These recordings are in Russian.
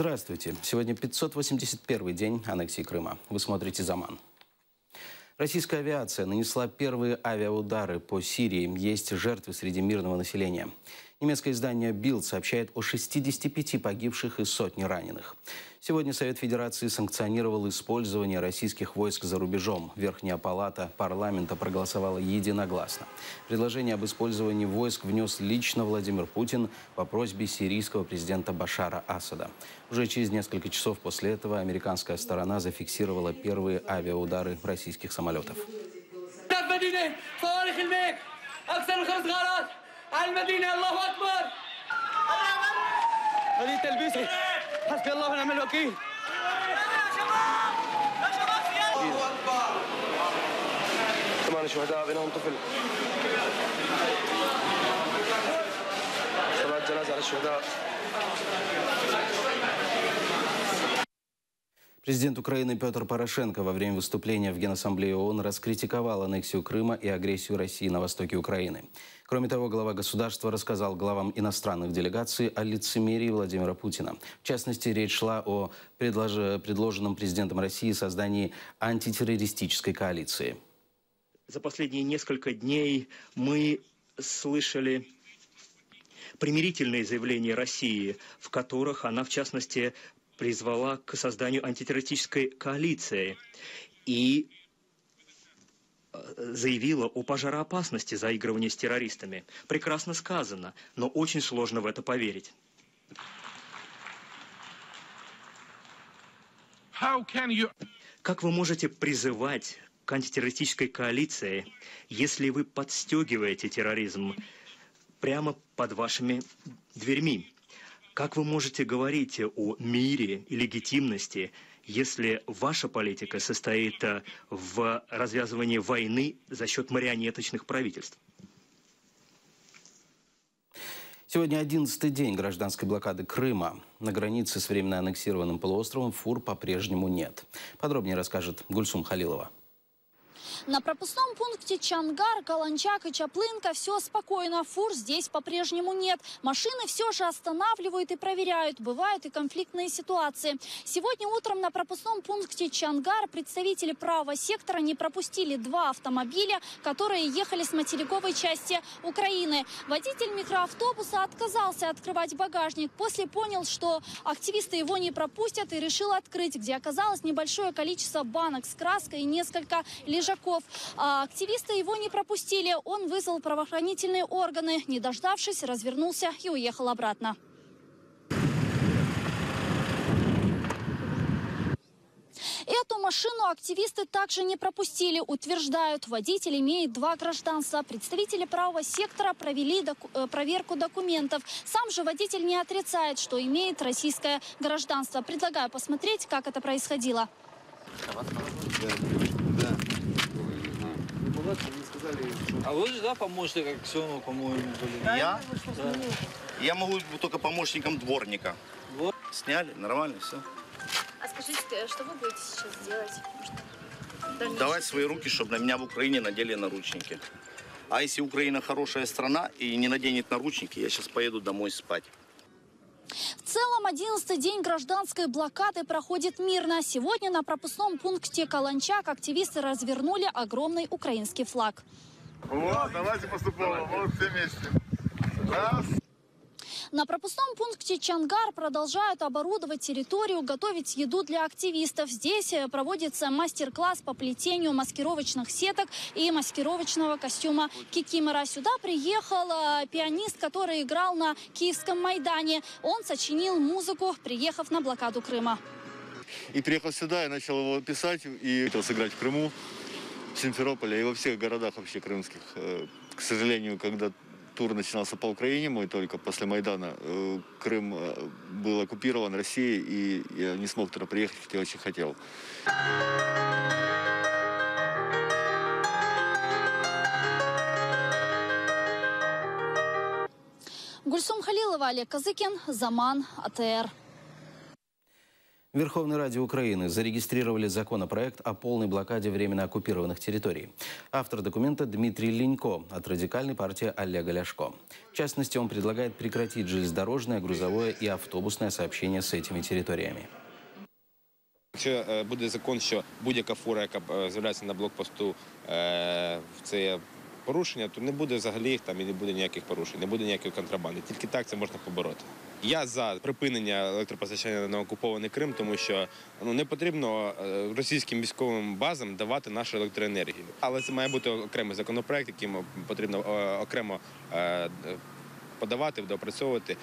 Здравствуйте. Сегодня 581-й день аннексии Крыма. Вы смотрите «Заман». Российская авиация нанесла первые авиаудары по Сирии. Есть жертвы среди мирного населения. Немецкое издание «Билд» сообщает о 65 погибших и сотне раненых. Сегодня Совет Федерации санкционировал использование российских войск за рубежом. Верхняя палата парламента проголосовала единогласно. Предложение об использовании войск внес лично Владимир Путин по просьбе сирийского президента Башара Асада. Уже через несколько часов после этого американская сторона зафиксировала первые авиаудары российских самолетов. حسبي الله ونعم الوكيل. 8 شهداء بينهم طفل. صلاة جنازة على الشهداء. Президент Украины Петр Порошенко во время выступления в Генассамблее ООН раскритиковал аннексию Крыма и агрессию России на востоке Украины. Кроме того, глава государства рассказал главам иностранных делегаций о лицемерии Владимира Путина. В частности, речь шла о предложенном президентом России создании антитеррористической коалиции. За последние несколько дней мы слышали примирительные заявления России, в которых она, в частности, призвала к созданию антитеррористической коалиции и заявила о пожароопасности заигрывания с террористами. Прекрасно сказано, но очень сложно в это поверить. Как вы можете призывать к антитеррористической коалиции, если вы подстегиваете терроризм прямо под вашими дверьми? Как вы можете говорить о мире и легитимности, если ваша политика состоит в развязывании войны за счет марионеточных правительств? Сегодня 11-й день гражданской блокады Крыма. На границе с временно аннексированным полуостровом фур по-прежнему нет. Подробнее расскажет Гульсум Халилова. На пропускном пункте Чангар, Каланчак и Чаплынка все спокойно. Фур здесь по-прежнему нет. Машины все же останавливают и проверяют. Бывают и конфликтные ситуации. Сегодня утром на пропускном пункте Чангар представители правого сектора не пропустили 2 автомобиля, которые ехали с материковой части Украины. Водитель микроавтобуса отказался открывать багажник. После понял, что активисты его не пропустят, и решил открыть, где оказалось небольшое количество банок с краской и несколько лежаков. А активисты его не пропустили. Он вызвал правоохранительные органы. Не дождавшись, развернулся и уехал обратно. Эту машину активисты также не пропустили. Утверждают, водитель имеет 2 гражданства. Представители правого сектора провели проверку документов. Сам же водитель не отрицает, что имеет российское гражданство. Предлагаю посмотреть, как это происходило. А вы же, да, поможете, как Аксенову, по-моему, были? Я? Да. Я могу только помощником дворника. Вот. Сняли, нормально, все. А скажите, что вы будете сейчас делать? Давать свои руки, чтобы на меня в Украине надели наручники. А если Украина хорошая страна и не наденет наручники, я сейчас поеду домой спать. В целом 11-й день гражданской блокады проходит мирно. Сегодня на пропускном пункте Каланчак активисты развернули огромный украинский флаг. Вот, давайте поступово, вот все вместе. Раз. На пропускном пункте Чангар продолжают оборудовать территорию, готовить еду для активистов. Здесь проводится мастер-класс по плетению маскировочных сеток и маскировочного костюма кикимора. Сюда приехал пианист, который играл на Киевском Майдане. Он сочинил музыку, приехав на блокаду Крыма. И приехал сюда, я начал его писать и хотел сыграть в Крыму, в Симферополе и во всех городах вообще крымских. К сожалению, когда тур начинался по Украине, мой только после Майдана, Крым был оккупирован Россией, и я не смог туда приехать, хотя очень хотел. Гульсум Халилова, Олег Казыкин, Заман, АТР. В Верховной Раде Украины зарегистрировали законопроект о полной блокаде временно оккупированных территорий. Автор документа Дмитрий Линько от радикальной партии Олега Ляшко. В частности, он предлагает прекратить железнодорожное, грузовое и автобусное сообщение с этими территориями. Якщо буде закон, що будь-яка фура, яка з'являється на блокпосту, це порушення, то не буде взагалі їх там і не буде ніяких порушень, не буде ніякої контрабанди. Тільки так це можна побороти. Я за припинення електропостачання на окупований Крим, тому що не потрібно російським військовим базам давати нашу електроенергію. Але це має бути окремий законопроект, який потрібно окремо подавати, доопрацьовувати.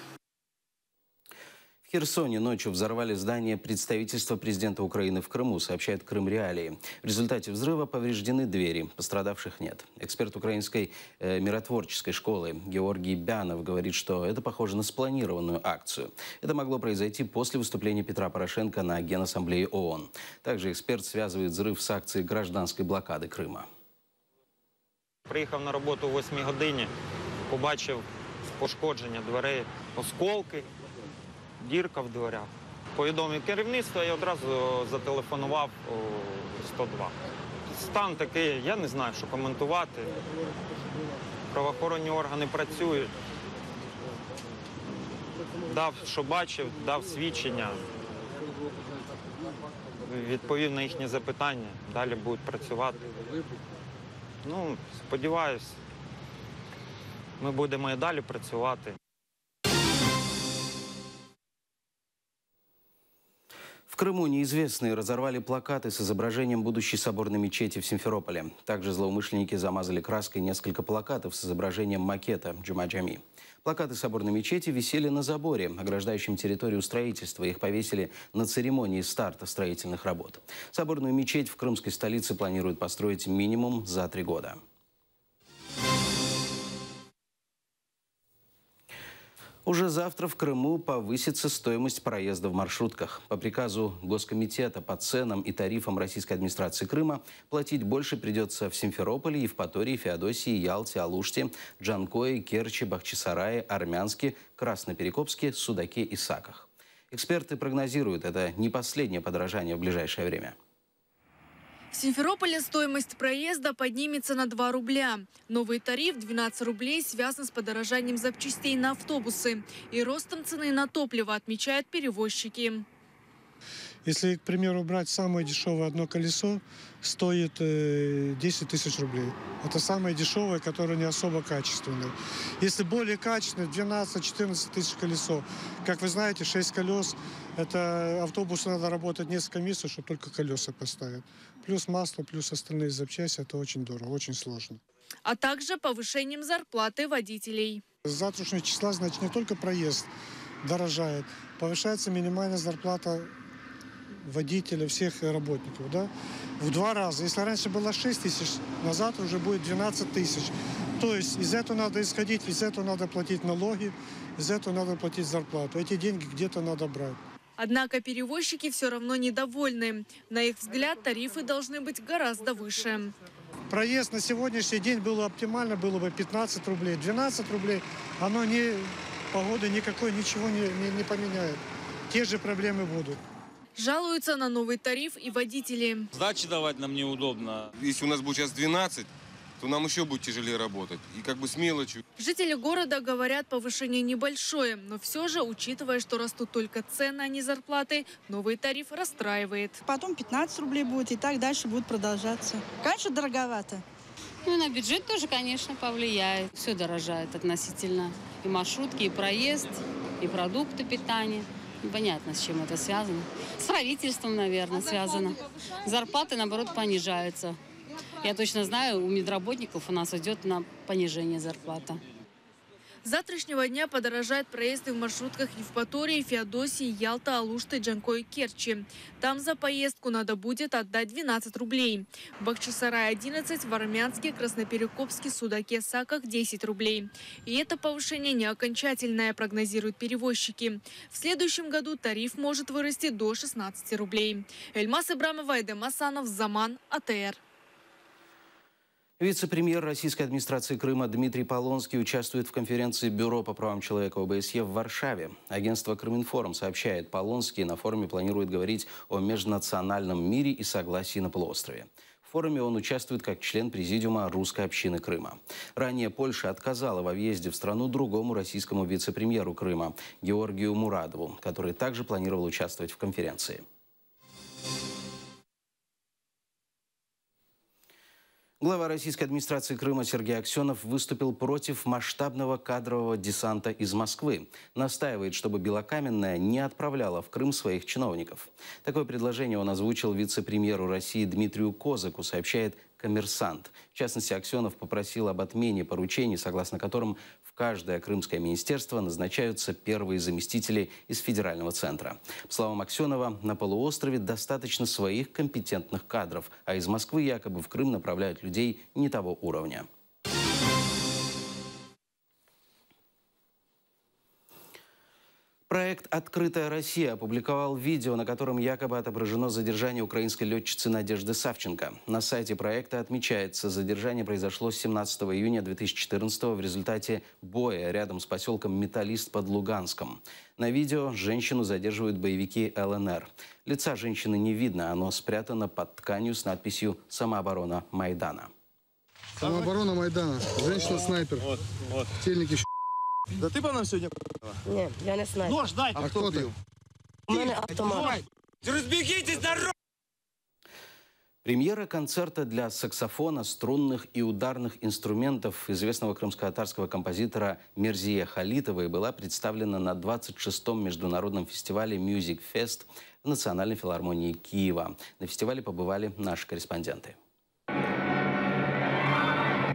В Херсоне ночью взорвали здание представительства президента Украины в Крыму, сообщает Крым Реалии. В результате взрыва повреждены двери, пострадавших нет. Эксперт украинской миротворческой школы Георгий Бянов говорит, что это похоже на спланированную акцию. Это могло произойти после выступления Петра Порошенко на Генассамблее ООН. Также эксперт связывает взрыв с акцией гражданской блокады Крыма. Приїхав на роботу о 8 годині, побачив пошкодження дверей, осколки. Дірка в дверях. Повідомив керівництво і одразу зателефонував 102. Стан такий, я не знаю, що коментувати. Правоохоронні органи працюють. Дав, що бачив, дав свідчення. Відповів на їхні запитання. Далі будуть працювати. Сподіваюсь, ми будемо і далі працювати. В Крыму неизвестные разорвали плакаты с изображением будущей соборной мечети в Симферополе. Также злоумышленники замазали краской несколько плакатов с изображением макета Джума-Джами. Плакаты соборной мечети висели на заборе, ограждающем территорию строительства. Их повесили на церемонии старта строительных работ. Соборную мечеть в крымской столице планируют построить минимум за 3 года. Уже завтра в Крыму повысится стоимость проезда в маршрутках. По приказу Госкомитета по ценам и тарифам российской администрации Крыма платить больше придется в Симферополе, Евпатории, Феодосии, Ялте, Алуште, Джанкое, Керчи, Бахчисарае, Армянске, Красноперекопске, Судаке и Саках. Эксперты прогнозируют, это не последнее подорожание в ближайшее время. В Симферополе стоимость проезда поднимется на 2 рубля. Новый тариф 12 рублей связан с подорожанием запчастей на автобусы и ростом цены на топливо, отмечают перевозчики. Если, к примеру, брать самое дешевое одно колесо, стоит 10 тысяч рублей. Это самое дешевое, которое не особо качественное. Если более качественное, 12-14 тысяч колесо. Как вы знаете, 6 колес, это автобусу надо работать несколько месяцев, чтобы только колеса поставить. Плюс масло, плюс остальные запчасти, это очень дорого, очень сложно. А также повышением зарплаты водителей. С завтрашнего числа, значит, не только проезд дорожает, повышается минимальная зарплата водителя, всех работников, да, в 2 раза. Если раньше было 6 тысяч, на завтра уже будет 12 тысяч. То есть из этого надо исходить, из этого надо платить налоги, из этого надо платить зарплату. Эти деньги где-то надо брать. Однако перевозчики все равно недовольны. На их взгляд, тарифы должны быть гораздо выше. Проезд на сегодняшний день было оптимально, было бы 15 рублей. 12 рублей, оно погоды никакой, ничего не поменяет. Те же проблемы будут. Жалуются на новый тариф и водители. Сдачи давать нам неудобно. Если у нас будет сейчас 12, то нам еще будет тяжелее работать. И как бы с мелочью. Жители города говорят, повышение небольшое, но все же, учитывая, что растут только цены, а не зарплаты, новый тариф расстраивает. Потом 15 рублей будет, и так дальше будет продолжаться. Конечно, дороговато. На бюджет тоже, конечно, повлияет. Все дорожает относительно. И маршрутки, и проезд, и продукты питания. Непонятно, с чем это связано. С правительством, наверное, связано. Зарплаты, наоборот, понижаются. Я точно знаю, у медработников у нас идет на понижение зарплаты. С завтрашнего дня подорожают проезды в маршрутках Евпатории, Феодосии, Ялта, Алушты, Джанкое и Керчи. Там за поездку надо будет отдать 12 рублей. В Бахчисарае 11, в Армянске, Красноперекопске, Судаке, Саках 10 рублей. И это повышение не окончательное, прогнозируют перевозчики. В следующем году тариф может вырасти до 16 рублей. Эльмас Ибрамова, Эдем Асанов, Заман, АТР. Вице-премьер российской администрации Крыма Дмитрий Полонский участвует в конференции Бюро по правам человека ОБСЕ в Варшаве. Агентство «Крыминформ» сообщает, Полонский на форуме планирует говорить о межнациональном мире и согласии на полуострове. В форуме он участвует как член президиума русской общины Крыма. Ранее Польша отказала во въезде в страну другому российскому вице-премьеру Крыма Георгию Мурадову, который также планировал участвовать в конференции. Глава российской администрации Крыма Сергей Аксенов выступил против масштабного кадрового десанта из Москвы. Настаивает, чтобы Белокаменная не отправляла в Крым своих чиновников. Такое предложение он озвучил вице-премьеру России Дмитрию Козаку, сообщает «Коммерсант». В частности, Аксенов попросил об отмене поручений, согласно которым в каждое крымское министерство назначаются первые заместители из федерального центра. По словам Аксенова, на полуострове достаточно своих компетентных кадров, а из Москвы якобы в Крым направляют людей не того уровня. Проект «Открытая Россия» опубликовал видео, на котором якобы отображено задержание украинской летчицы Надежды Савченко. На сайте проекта отмечается, задержание произошло 17 июня 2014 в результате боя рядом с поселком Металлист под Луганском. На видео женщину задерживают боевики ЛНР. Лица женщины не видно, оно спрятано под тканью с надписью «Самооборона Майдана». Самооборона Майдана. Женщина-снайпер. Вот. В тельнике. Да ти по нам сьогодні? Ні, я не знаю. Нож дай, а хто бив? У мене автомат. Разбегитесь, народ! Премьера концерта для саксофона, струнных и ударных инструментов известного крымско-татарского композитора Мерзие Халитовой была представлена на 26-м международном фестивале Music Fest в Национальной филармонии Киева. На фестивале побывали наши корреспонденты.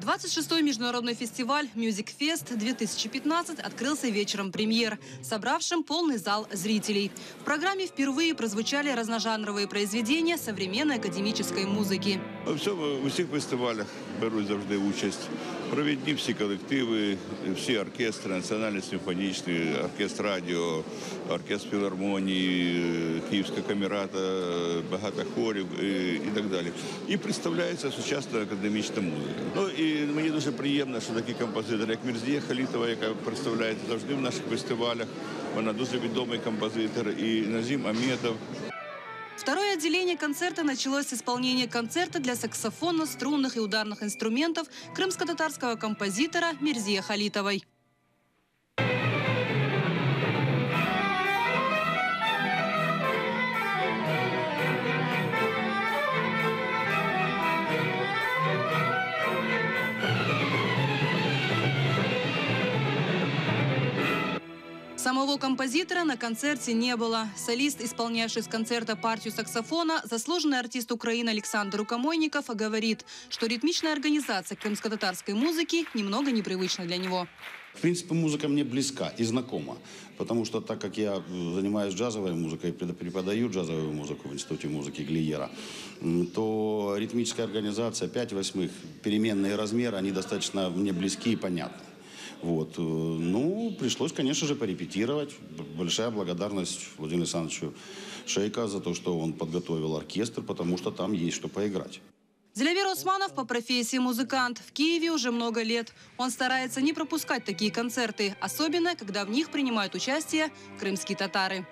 26-й международный фестиваль Music Fest 2015 открылся вечером премьер, собравшим полный зал зрителей. В программе впервые прозвучали разножанровые произведения современной академической музыки. У всіх фестивалях беруть завжди участь провідні всі колективи, всі оркестри, Національний симфонічний, оркестр радіо, оркестр філармонії, Київська камерата, багато хорів і так далі. І представляється сучасна академічна музика. Ну і мені дуже приємно, що такі композитори, як Мерзие Халитова, яка представляється завжди в наших фестивалях, вона дуже відомий композитор, і Назим Аметов. Второе отделение концерта началось с исполнения концерта для саксофона, струнных и ударных инструментов крымско-татарского композитора Мерзие Халитовой. Самого композитора на концерте не было. Солист, исполнявший с концерта партию саксофона, заслуженный артист Украины Александр Рукомойников говорит, что ритмичная организация крымско-татарской музыки немного непривычна для него. В принципе, музыка мне близка и знакома, потому что так как я занимаюсь джазовой музыкой, преподаю джазовую музыку в Институте музыки Глиера, то ритмическая организация 5/8, переменные размеры, они достаточно мне близки и понятны. Вот. Ну, пришлось, конечно же, порепетировать. Большая благодарность Владимиру Александровичу Шейко за то, что он подготовил оркестр, потому что там есть что поиграть. Зелявир Османов по профессии музыкант. В Киеве уже много лет. Он старается не пропускать такие концерты, особенно, когда в них принимают участие крымские татары.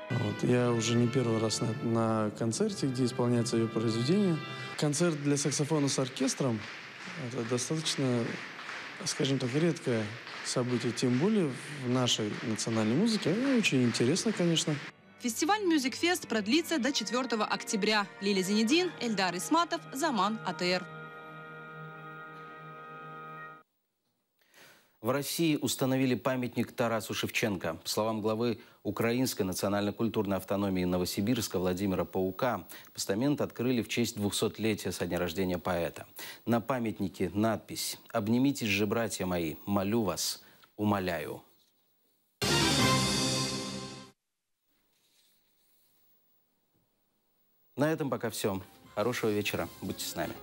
Вот, я уже не первый раз на концерте, где исполняется ее произведение. Концерт для саксофона с оркестром – это достаточно, скажем так, редкое событие, тем более в нашей национальной музыке. Очень интересно, конечно. Фестиваль Music Fest продлится до 4 октября. Лилия Зенедин, Эльдар Исматов, Заман, АТР. В России установили памятник Тарасу Шевченко. По словам главы Украинской национально-культурной автономии Новосибирска Владимира Паука, постамент открыли в честь 200-летия со дня рождения поэта. На памятнике надпись «Обнимитесь же, братья мои, молю вас, умоляю». На этом пока все. Хорошего вечера. Будьте с нами.